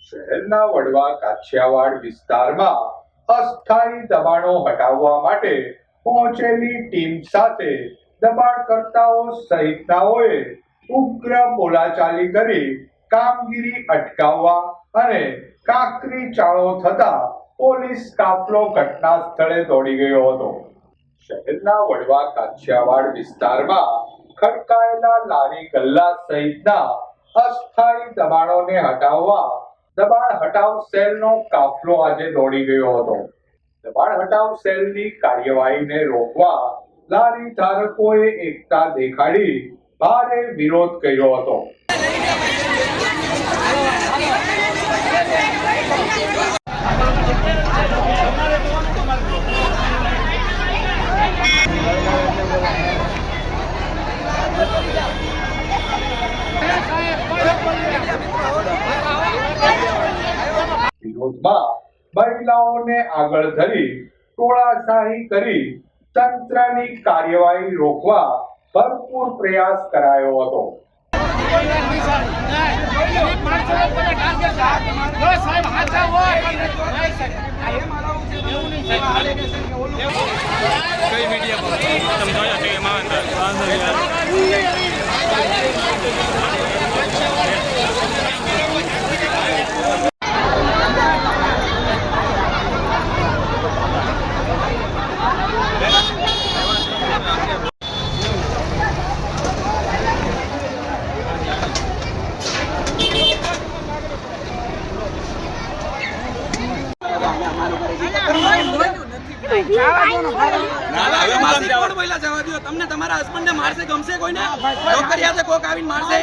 શહેરના વડવા કાછિયાવાડ વિસ્તારમાં અસ્થાયી દબાણો હટાવવા માટે પહોંચેલી ટીમ સાથે દબાણકર્તાઓ સહિતનાઓએ ઉગ્ર બોલાચાલી કરી કામગીરી અટકાવવા અને કાંકરી ચાળો થતા પોલીસ કાફલો ઘટના સ્થળે દોડી ગયો હતો. શહેરના વડવા કાછિયાવાડ વિસ્તારમાં ખડકાયેલા લારી ગલ્લા સહિતના અસ્થાયી દબાણોને હટાવવા દબાણ હટાવ સેલનો કાફલો આજે દોડી ગયો હતો. દબાણ હટાવ સેલની કાર્યવાહીને રોકવા લારી ધારકોએ એકતા દેખાડી ભારે વિરોધ કર્યો હતો. વિરોધમાં મહિલાઓને આગળ ધરી ટોળાશાહી કરી તંત્રની કાર્યવાહી રોકવા ભરપૂર પ્રયાસ કરાયો હતો. તમને તમારા હસબન્ડ ને મારશે ગમશે કોઈને? નોકરિયા છે કોક આવીને મારશે?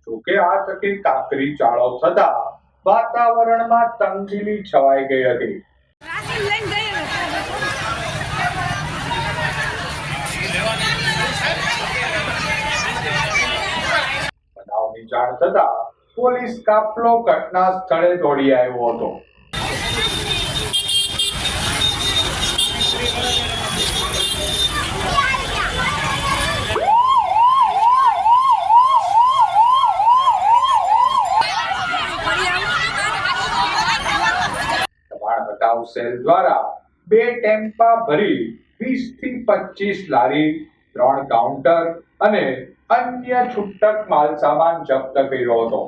જોકે આ તકે કાંકરી ચાળો થતા વાતાવરણમાં તંગદિલી છવાઈ ગઈ હતી. બનાવની જાણ થતા પોલીસ કાફલો ઘટના સ્થળે દોડી આવ્યો હતો. સેલ દ્વારા 2 ટેમ્પા ભરી 20 થી 25 લારી, 3 કાઉન્ટર અને અન્ય છૂટક માલસામાન જપ્ત કર્યો હતો.